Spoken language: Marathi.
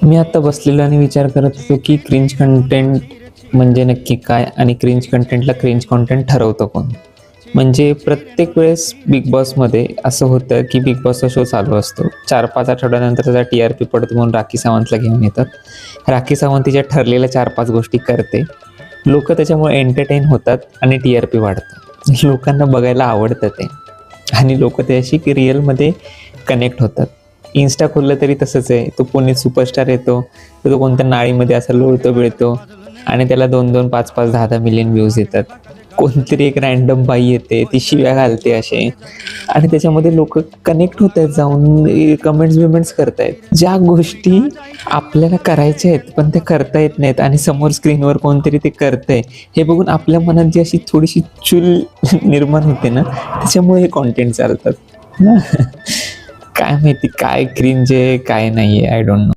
मी आता बसलेलो आणि विचार करत होतो की क्रिंज कंटेंट म्हणजे नक्की काय आणि क्रिंज कंटेंटला क्रिंज कंटेंट ठरवतं कोण. म्हणजे प्रत्येक वेळेस बिग बॉसमध्ये असं होतं की बिग बॉसचा शो चालू असतो, 4-5 आठवड्यानंतर त्याचा TRP पडतो म्हणून राखी सावंतला घेऊन येतात. राखी सावंत तिच्या ठरलेल्या 4-5 गोष्टी करते, लोक त्याच्यामुळे एंटरटेन होतात आणि TRP वाढतं. लोकांना बघायला आवडतं ते आणि लोक त्याशी रिअलमध्ये कनेक्ट होतात. इन्स्टा खोललं तरी तसंच आहे. तो कोणी सुपरस्टार येतो, तर तो कोणत्या नाळीमध्ये असा लोळतो बिळतो आणि त्याला 2-2, 5-5, 10-10 मिलियन व्ह्यूज येतात. कोणतरी एक रँडम बाई येते, ती शिव्या घालते असे आणि त्याच्यामध्ये लोकं कनेक्ट होत आहेत, जाऊन कमेंट्स करतायत. ज्या गोष्टी आपल्याला करायच्या आहेत, पण ते करता येत नाहीत आणि समोर स्क्रीनवर कोणतरी ते करतंय, हे बघून आपल्या मनात जी अशी थोडीशी चूल निर्माण होते ना, त्याच्यामुळे हे कॉन्टेंट चालतात. काय माहिती काय क्रिंज आहे, काय नाही आहे, आय डोंट नो.